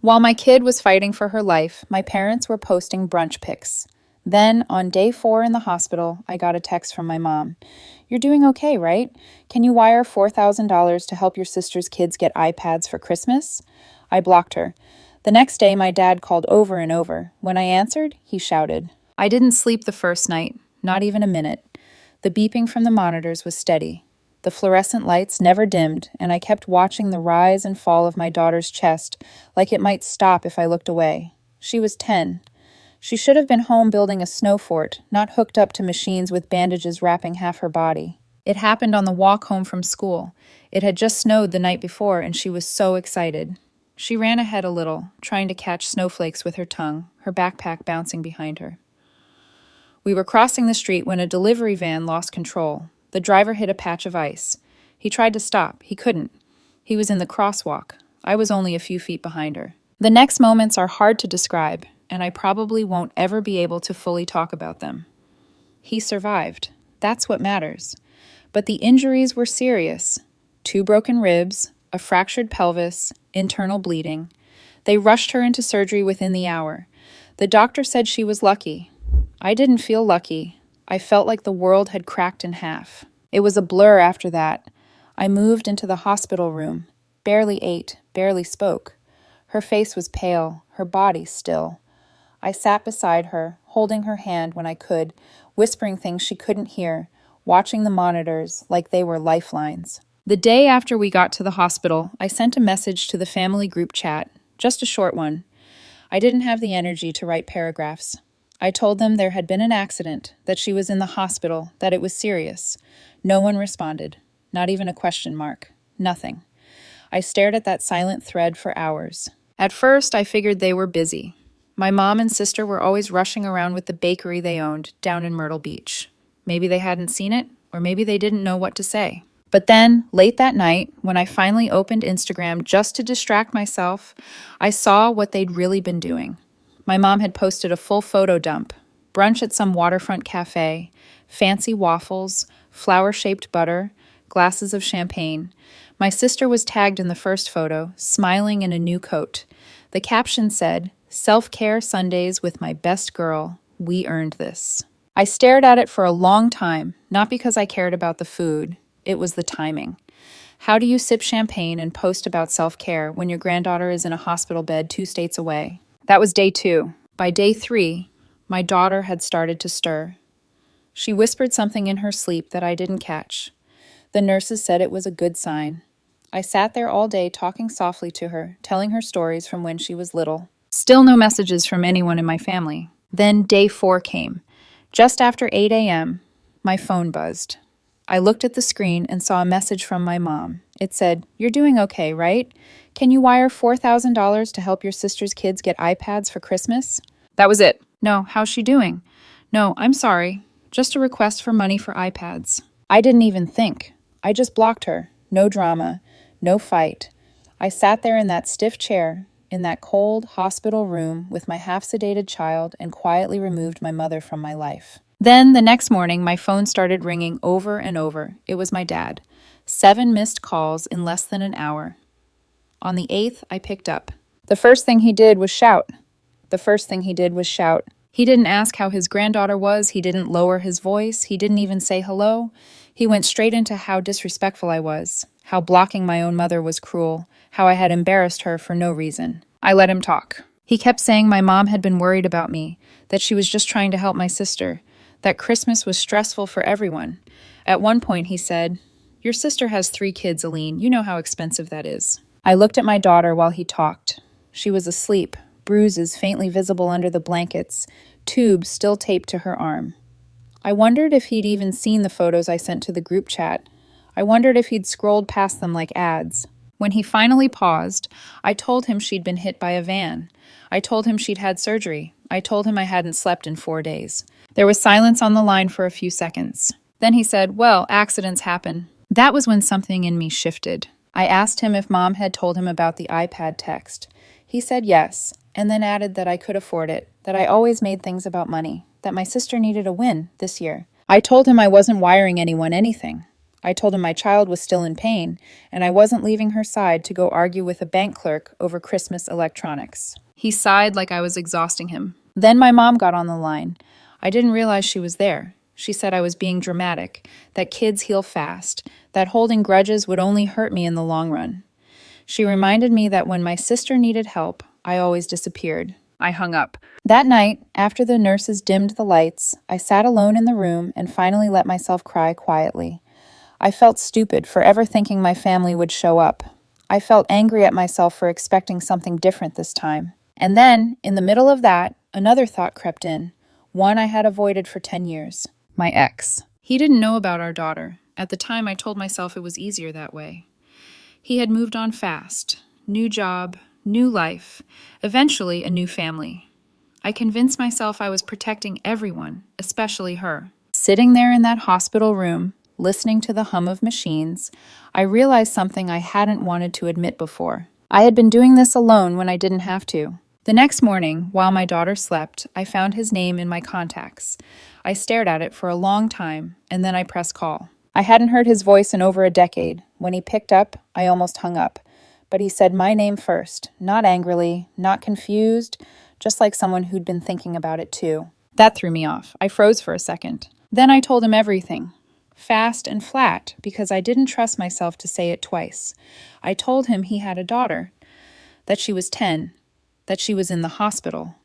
While my kid was fighting for her life, my parents were posting brunch pics. Then, on day 4 in the hospital, I got a text from my mom. "You're doing okay, right? Can you wire $4,000 to help your sister's kids get iPads for Christmas?" I blocked her. The next day, my dad called over and over. When I answered, he shouted. I didn't sleep the first night, not even a minute. The beeping from the monitors was steady. The fluorescent lights never dimmed, and I kept watching the rise and fall of my daughter's chest, like it might stop if I looked away. She was 10. She should have been home building a snow fort, not hooked up to machines with bandages wrapping half her body. It happened on the walk home from school. It had just snowed the night before, and she was so excited. She ran ahead a little, trying to catch snowflakes with her tongue, her backpack bouncing behind her. We were crossing the street when a delivery van lost control. The driver hit a patch of ice. He tried to stop. He couldn't. He was in the crosswalk. I was only a few feet behind her. The next moments are hard to describe, and I probably won't ever be able to fully talk about them. He survived. That's what matters. But the injuries were serious. 2 broken ribs, a fractured pelvis, internal bleeding. They rushed her into surgery within the hour. The doctor said she was lucky. I didn't feel lucky. I felt like the world had cracked in half. It was a blur after that. I moved into the hospital room. Barely ate, barely spoke. Her face was pale, her body still. I sat beside her, holding her hand when I could, whispering things she couldn't hear, watching the monitors like they were lifelines. The day after we got to the hospital, I sent a message to the family group chat, just a short one. I didn't have the energy to write paragraphs. I told them there had been an accident, that she was in the hospital, that it was serious. No one responded, not even a question mark. Nothing. I stared at that silent thread for hours. At first, I figured they were busy. My mom and sister were always rushing around with the bakery they owned down in Myrtle Beach. Maybe they hadn't seen it, or maybe they didn't know what to say. But then, late that night, when I finally opened Instagram just to distract myself, I saw what they'd really been doing. My mom had posted a full photo dump, brunch at some waterfront cafe, fancy waffles, flower-shaped butter, glasses of champagne. My sister was tagged in the first photo, smiling in a new coat. The caption said, "Self-care Sundays with my best girl. We earned this." I stared at it for a long time, not because I cared about the food. It was the timing. How do you sip champagne and post about self-care when your granddaughter is in a hospital bed 2 states away? That was day 2. By day 3, my daughter had started to stir. She whispered something in her sleep that I didn't catch. The nurses said it was a good sign. I sat there all day talking softly to her, telling her stories from when she was little. Still no messages from anyone in my family. Then day 4 came. Just after 8 a.m., my phone buzzed. I looked at the screen and saw a message from my mom. It said, "You're doing okay, right? Can you wire $4,000 to help your sister's kids get iPads for Christmas?" That was it. No, how's she doing? No, I'm sorry. Just a request for money for iPads. I didn't even think. I just blocked her. No drama. No fight. I sat there in that stiff chair, in that cold hospital room with my half-sedated child, and quietly removed my mother from my life. Then, the next morning, my phone started ringing over and over. It was my dad. 7 missed calls in less than an hour. On the 8th, I picked up. The first thing he did was shout. He didn't ask how his granddaughter was. He didn't lower his voice. He didn't even say hello. He went straight into how disrespectful I was, how blocking my own mother was cruel, how I had embarrassed her for no reason. I let him talk. He kept saying my mom had been worried about me, that she was just trying to help my sister, that Christmas was stressful for everyone. At one point, he said, "Your sister has 3 kids, Aline. You know how expensive that is." I looked at my daughter while he talked. She was asleep, bruises faintly visible under the blankets, tubes still taped to her arm. I wondered if he'd even seen the photos I sent to the group chat. I wondered if he'd scrolled past them like ads. When he finally paused, I told him she'd been hit by a van. I told him she'd had surgery. I told him I hadn't slept in 4 days. There was silence on the line for a few seconds. Then he said, "Well, accidents happen." That was when something in me shifted. I asked him if Mom had told him about the iPad text. He said yes, and then added that I could afford it, that I always made things about money, that my sister needed a win this year. I told him I wasn't wiring anyone anything. I told him my child was still in pain, and I wasn't leaving her side to go argue with a bank clerk over Christmas electronics. He sighed like I was exhausting him. Then my mom got on the line. I didn't realize she was there. She said I was being dramatic, that kids heal fast, that holding grudges would only hurt me in the long run. She reminded me that when my sister needed help, I always disappeared. I hung up. That night, after the nurses dimmed the lights, I sat alone in the room and finally let myself cry quietly. I felt stupid for ever thinking my family would show up. I felt angry at myself for expecting something different this time. And then, in the middle of that, another thought crept in, one I had avoided for 10 years. My ex. He didn't know about our daughter. At the time, I told myself it was easier that way. He had moved on fast. New job, new life, eventually a new family. I convinced myself I was protecting everyone, especially her. Sitting there in that hospital room, listening to the hum of machines, I realized something I hadn't wanted to admit before. I had been doing this alone when I didn't have to. The next morning, while my daughter slept, I found his name in my contacts. I stared at it for a long time, and then I pressed call. I hadn't heard his voice in over a decade. When he picked up, I almost hung up. But he said my name first, not angrily, not confused, just like someone who'd been thinking about it too. That threw me off. I froze for a second. Then I told him everything. Fast and flat, because I didn't trust myself to say it twice. I told him he had a daughter, that she was 10, that she was in the hospital,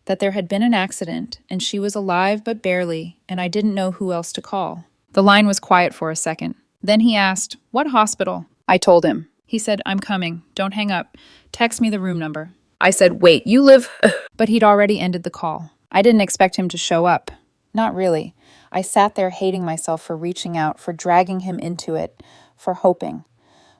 that there had been an accident, and she was alive but barely, and I didn't know who else to call. The line was quiet for a second. Then he asked, "What hospital?" I told him. He said, "I'm coming. Don't hang up. Text me the room number." I said, "Wait, you live..." But he'd already ended the call. I didn't expect him to show up. Not really. I sat there hating myself for reaching out, for dragging him into it, for hoping.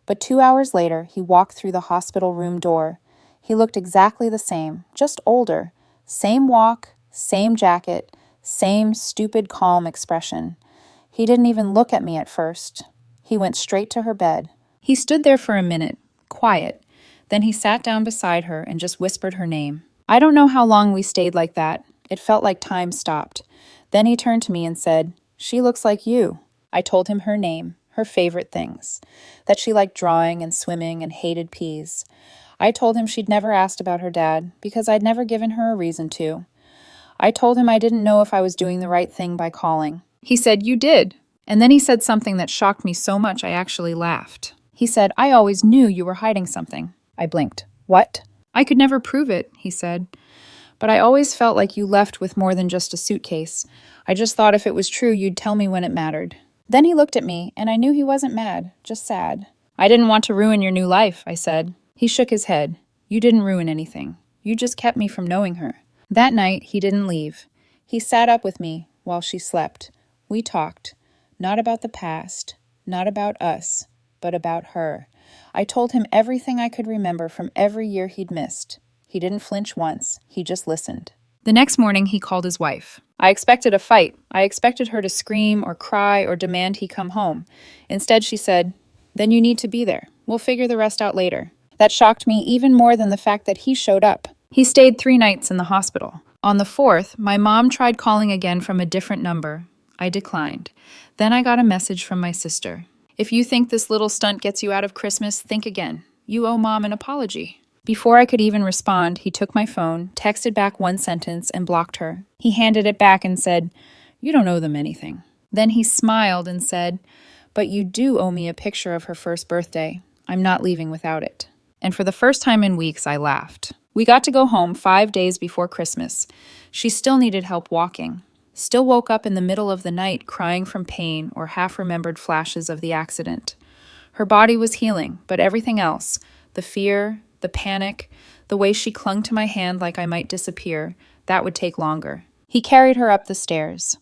But 2 hours later, he walked through the hospital room door. He looked exactly the same, just older. Same walk, same jacket, same stupid, calm expression. He didn't even look at me at first. He went straight to her bed. He stood there for a minute, quiet. Then he sat down beside her and just whispered her name. I don't know how long we stayed like that. It felt like time stopped. Then he turned to me and said, "She looks like you." I told him her name, her favorite things, that she liked drawing and swimming and hated peas. I told him she'd never asked about her dad because I'd never given her a reason to. I told him I didn't know if I was doing the right thing by calling. He said, "You did." And then he said something that shocked me so much I actually laughed. He said, "I always knew you were hiding something." I blinked. "What?" "I could never prove it," he said. "But I always felt like you left with more than just a suitcase. I just thought if it was true, you'd tell me when it mattered." Then he looked at me, and I knew he wasn't mad, just sad. "I didn't want to ruin your new life," I said. He shook his head. "You didn't ruin anything. You just kept me from knowing her." That night, he didn't leave. He sat up with me while she slept. We talked, not about the past, not about us, but about her. I told him everything I could remember from every year he'd missed. He didn't flinch once. He just listened. The next morning, he called his wife. I expected a fight. I expected her to scream or cry or demand he come home. Instead, she said, "Then you need to be there. We'll figure the rest out later." That shocked me even more than the fact that he showed up. He stayed 3 nights in the hospital. On the 4th, my mom tried calling again from a different number. I declined. Then I got a message from my sister. "If you think this little stunt gets you out of Christmas, think again. You owe Mom an apology." Before I could even respond, he took my phone, texted back one sentence, and blocked her. He handed it back and said, "You don't owe them anything." Then he smiled and said, "But you do owe me a picture of her first birthday. I'm not leaving without it." And for the first time in weeks, I laughed. We got to go home 5 days before Christmas. She still needed help walking. Still woke up in the middle of the night crying from pain or half-remembered flashes of the accident. Her body was healing, but everything else, the fear, the panic, the way she clung to my hand like I might disappear, that would take longer. He carried her up the stairs.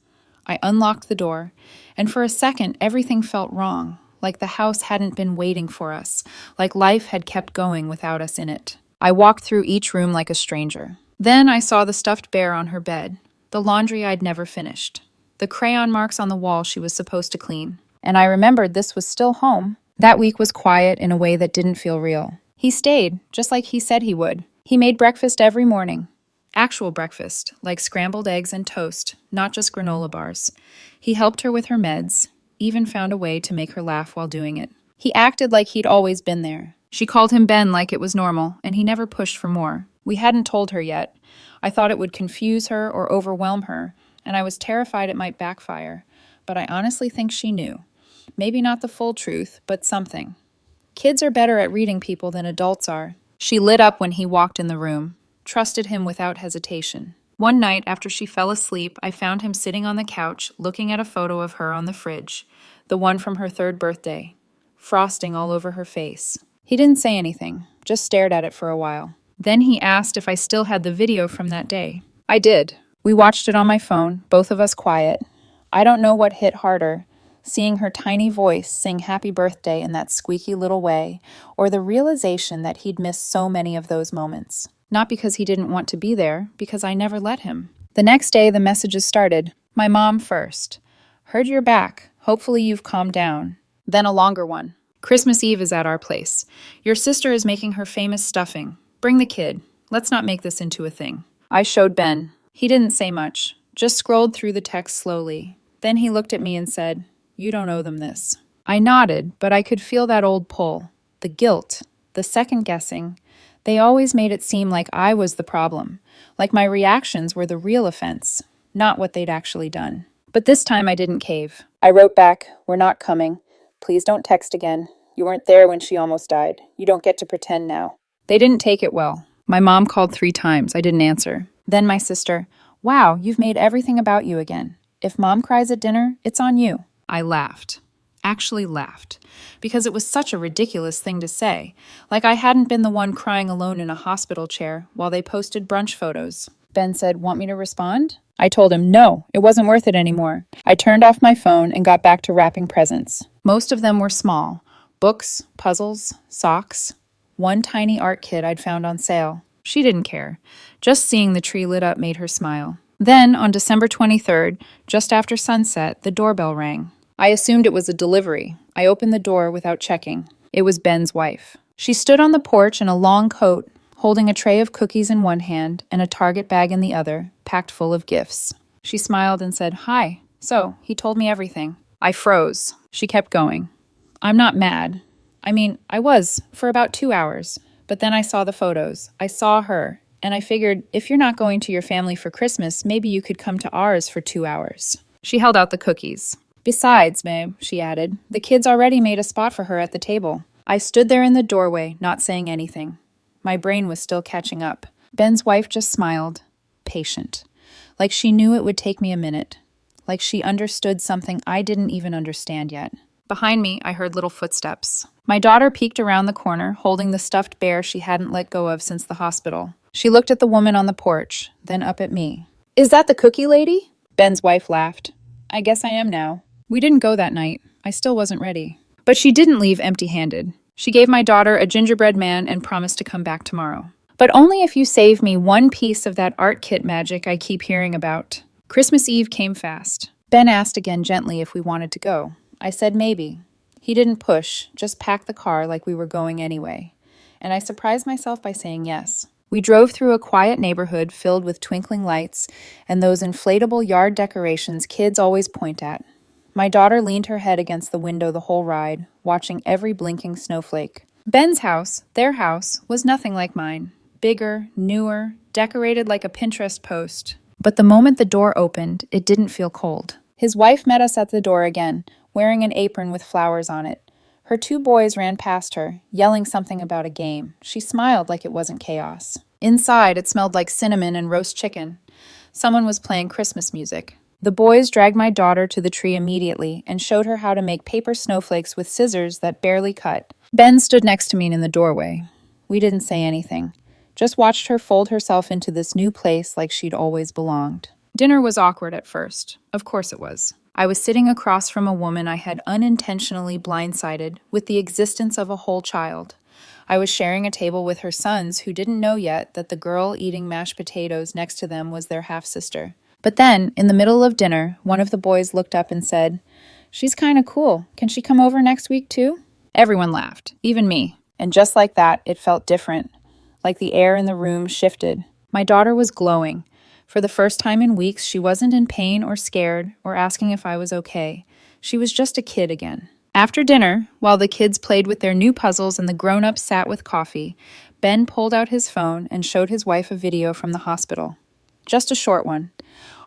I unlocked the door, and for a second everything felt wrong, like the house hadn't been waiting for us, like life had kept going without us in it. I walked through each room like a stranger. Then I saw the stuffed bear on her bed, the laundry I'd never finished, the crayon marks on the wall she was supposed to clean. And I remembered this was still home. That week was quiet in a way that didn't feel real. He stayed, just like he said he would. He made breakfast every morning. Actual breakfast, like scrambled eggs and toast, not just granola bars. He helped her with her meds. even found a way to make her laugh while doing it. He acted like he'd always been there. She called him Ben like it was normal, and he never pushed for more. We hadn't told her yet. I thought it would confuse her or overwhelm her, and I was terrified it might backfire. But I honestly think she knew. Maybe not the full truth, but something. Kids are better at reading people than adults are. She lit up when he walked in the room, trusted him without hesitation. One night after she fell asleep, I found him sitting on the couch looking at a photo of her on the fridge, the one from her 3rd birthday, frosting all over her face. He didn't say anything, just stared at it for a while. Then he asked if I still had the video from that day. I did. We watched it on my phone, both of us quiet. I don't know what hit harder, seeing her tiny voice sing happy birthday in that squeaky little way, or the realization that he'd missed so many of those moments. Not because he didn't want to be there, because I never let him. The next day, the messages started. My mom first. Heard you're back. Hopefully you've calmed down. Then a longer one. Christmas Eve is at our place. Your sister is making her famous stuffing. Bring the kid. Let's not make this into a thing. I showed Ben. He didn't say much, just scrolled through the text slowly. Then he looked at me and said, "You don't owe them this." I nodded, but I could feel that old pull. The guilt, the second guessing. They always made it seem like I was the problem, like my reactions were the real offense, not what they'd actually done. But this time I didn't cave. I wrote back, "We're not coming. Please don't text again. You weren't there when she almost died. You don't get to pretend now." They didn't take it well. My mom called 3 times. I didn't answer. Then my sister, "Wow, you've made everything about you again. If mom cries at dinner, it's on you." I laughed. Actually laughed. Because it was such a ridiculous thing to say. Like I hadn't been the one crying alone in a hospital chair while they posted brunch photos. Ben said, "Want me to respond?" I told him, no, it wasn't worth it anymore. I turned off my phone and got back to wrapping presents. Most of them were small. Books, puzzles, socks. One tiny art kit I'd found on sale. She didn't care. Just seeing the tree lit up made her smile. Then, on December 23rd, just after sunset, the doorbell rang. I assumed it was a delivery. I opened the door without checking. It was Ben's wife. She stood on the porch in a long coat, holding a tray of cookies in one hand and a Target bag in the other, packed full of gifts. She smiled and said, "Hi. So, he told me everything." I froze. She kept going. "I'm not mad. I mean, I was, for about 2 hours. But then I saw the photos. I saw her. And I figured, if you're not going to your family for Christmas, maybe you could come to ours for 2 hours." She held out the cookies. "Besides, babe," she added, "the kids already made a spot for her at the table." I stood there in the doorway, not saying anything. My brain was still catching up. Ben's wife just smiled, patient. Like she knew it would take me a minute. Like she understood something I didn't even understand yet. Behind me, I heard little footsteps. My daughter peeked around the corner, holding the stuffed bear she hadn't let go of since the hospital. She looked at the woman on the porch, then up at me. "Is that the cookie lady?" Ben's wife laughed. "I guess I am now." We didn't go that night. I still wasn't ready. But she didn't leave empty-handed. She gave my daughter a gingerbread man and promised to come back tomorrow. "But only if you save me one piece of that art kit magic I keep hearing about." Christmas Eve came fast. Ben asked again gently if we wanted to go. I said maybe. He didn't push, just packed the car like we were going anyway. And I surprised myself by saying yes. We drove through a quiet neighborhood filled with twinkling lights and those inflatable yard decorations kids always point at. My daughter leaned her head against the window the whole ride, watching every blinking snowflake. Ben's house, their house, was nothing like mine. Bigger, newer, decorated like a Pinterest post. But the moment the door opened, it didn't feel cold. His wife met us at the door again, wearing an apron with flowers on it. Her 2 boys ran past her, yelling something about a game. She smiled like it wasn't chaos. Inside, it smelled like cinnamon and roast chicken. Someone was playing Christmas music. The boys dragged my daughter to the tree immediately and showed her how to make paper snowflakes with scissors that barely cut. Ben stood next to me in the doorway. We didn't say anything, just watched her fold herself into this new place like she'd always belonged. Dinner was awkward at first. Of course it was. I was sitting across from a woman I had unintentionally blindsided with the existence of a whole child. I was sharing a table with her sons who didn't know yet that the girl eating mashed potatoes next to them was their half-sister. But then, in the middle of dinner, one of the boys looked up and said, "She's kind of cool. Can she come over next week too?" Everyone laughed, even me. And just like that, it felt different. Like the air in the room shifted. My daughter was glowing. For the first time in weeks, she wasn't in pain or scared or asking if I was okay. She was just a kid again. After dinner, while the kids played with their new puzzles and the grown-ups sat with coffee, Ben pulled out his phone and showed his wife a video from the hospital. Just a short one.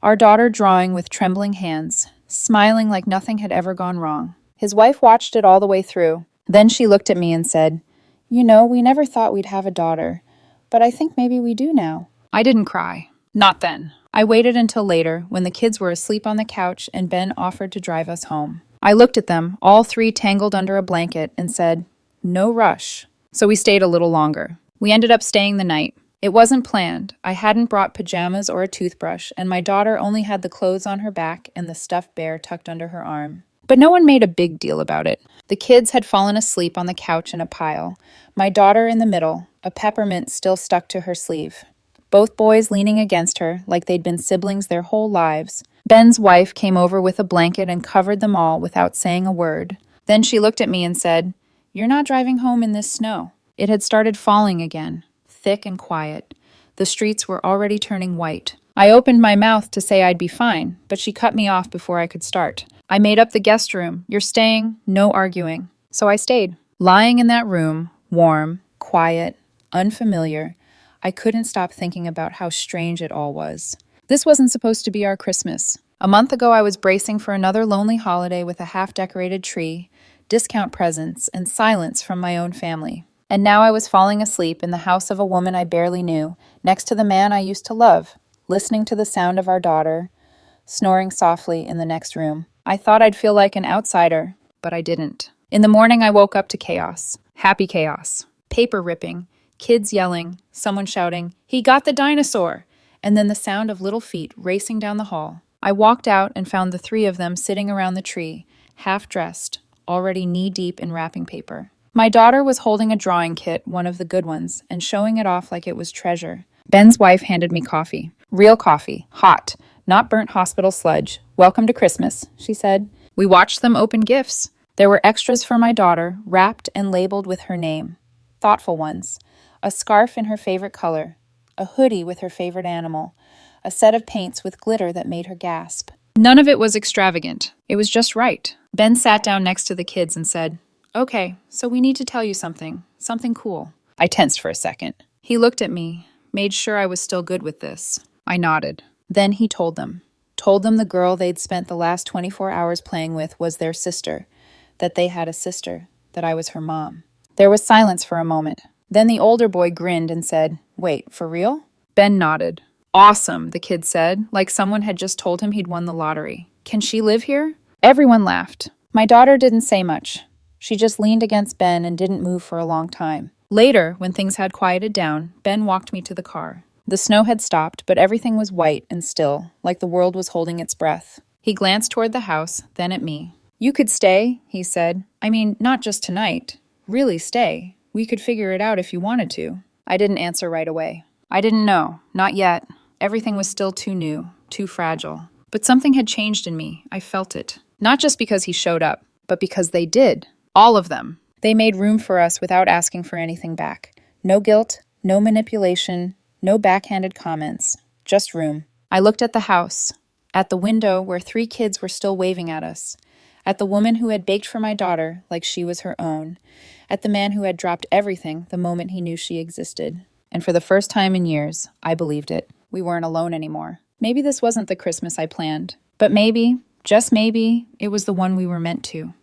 Our daughter drawing with trembling hands, smiling like nothing had ever gone wrong. His wife watched it all the way through. Then she looked at me and said, "You know, we never thought we'd have a daughter, but I think maybe we do now." I didn't cry. Not then. I waited until later, when the kids were asleep on the couch and Ben offered to drive us home. I looked at them, all three tangled under a blanket, and said, "No rush." So we stayed a little longer. We ended up staying the night. It wasn't planned. I hadn't brought pajamas or a toothbrush, and my daughter only had the clothes on her back and the stuffed bear tucked under her arm. But no one made a big deal about it. The kids had fallen asleep on the couch in a pile. My daughter in the middle, a peppermint still stuck to her sleeve. Both boys leaning against her like they'd been siblings their whole lives. Ben's wife came over with a blanket and covered them all without saying a word. Then she looked at me and said, "You're not driving home in this snow." It had started falling again, thick and quiet. The streets were already turning white. I opened my mouth to say I'd be fine, but she cut me off before I could start. "I made up the guest room. You're staying, no arguing." So I stayed. Lying in that room, warm, quiet, unfamiliar, I couldn't stop thinking about how strange it all was. This wasn't supposed to be our Christmas. A month ago, I was bracing for another lonely holiday with a half-decorated tree, discount presents, and silence from my own family. And now I was falling asleep in the house of a woman I barely knew, next to the man I used to love, listening to the sound of our daughter, snoring softly in the next room. I thought I'd feel like an outsider, but I didn't. In the morning, I woke up to chaos. Happy chaos. Paper ripping. Kids yelling, someone shouting, "He got the dinosaur!" And then the sound of little feet racing down the hall. I walked out and found the three of them sitting around the tree, half-dressed, already knee-deep in wrapping paper. My daughter was holding a drawing kit, one of the good ones, and showing it off like it was treasure. Ben's wife handed me coffee. Real coffee, hot, not burnt hospital sludge. "Welcome to Christmas," she said. We watched them open gifts. There were extras for my daughter, wrapped and labeled with her name. Thoughtful ones. A scarf in her favorite color, a hoodie with her favorite animal, a set of paints with glitter that made her gasp. None of it was extravagant. It was just right. Ben sat down next to the kids and said, "Okay, so we need to tell you something cool." I tensed for a second. He looked at me, made sure I was still good with this. I nodded. Then he told them the girl they'd spent the last 24 hours playing with was their sister, that they had a sister, that I was her mom. There was silence for a moment. Then the older boy grinned and said, "Wait, for real?" Ben nodded. "Awesome," the kid said, like someone had just told him he'd won the lottery. "Can she live here?" Everyone laughed. My daughter didn't say much. She just leaned against Ben and didn't move for a long time. Later, when things had quieted down, Ben walked me to the car. The snow had stopped, but everything was white and still, like the world was holding its breath. He glanced toward the house, then at me. "You could stay," he said. "I mean, not just tonight. Really stay. We could figure it out if you wanted to." I didn't answer right away. I didn't know. Not yet. Everything was still too new, too fragile. But something had changed in me. I felt it. Not just because he showed up, but because they did. All of them. They made room for us without asking for anything back. No guilt, no manipulation, no backhanded comments. Just room. I looked at the house, at the window where 3 kids were still waving at us, at the woman who had baked for my daughter like she was her own, at the man who had dropped everything the moment he knew she existed. And for the first time in years, I believed it. We weren't alone anymore. Maybe this wasn't the Christmas I planned, but maybe, just maybe, it was the one we were meant to.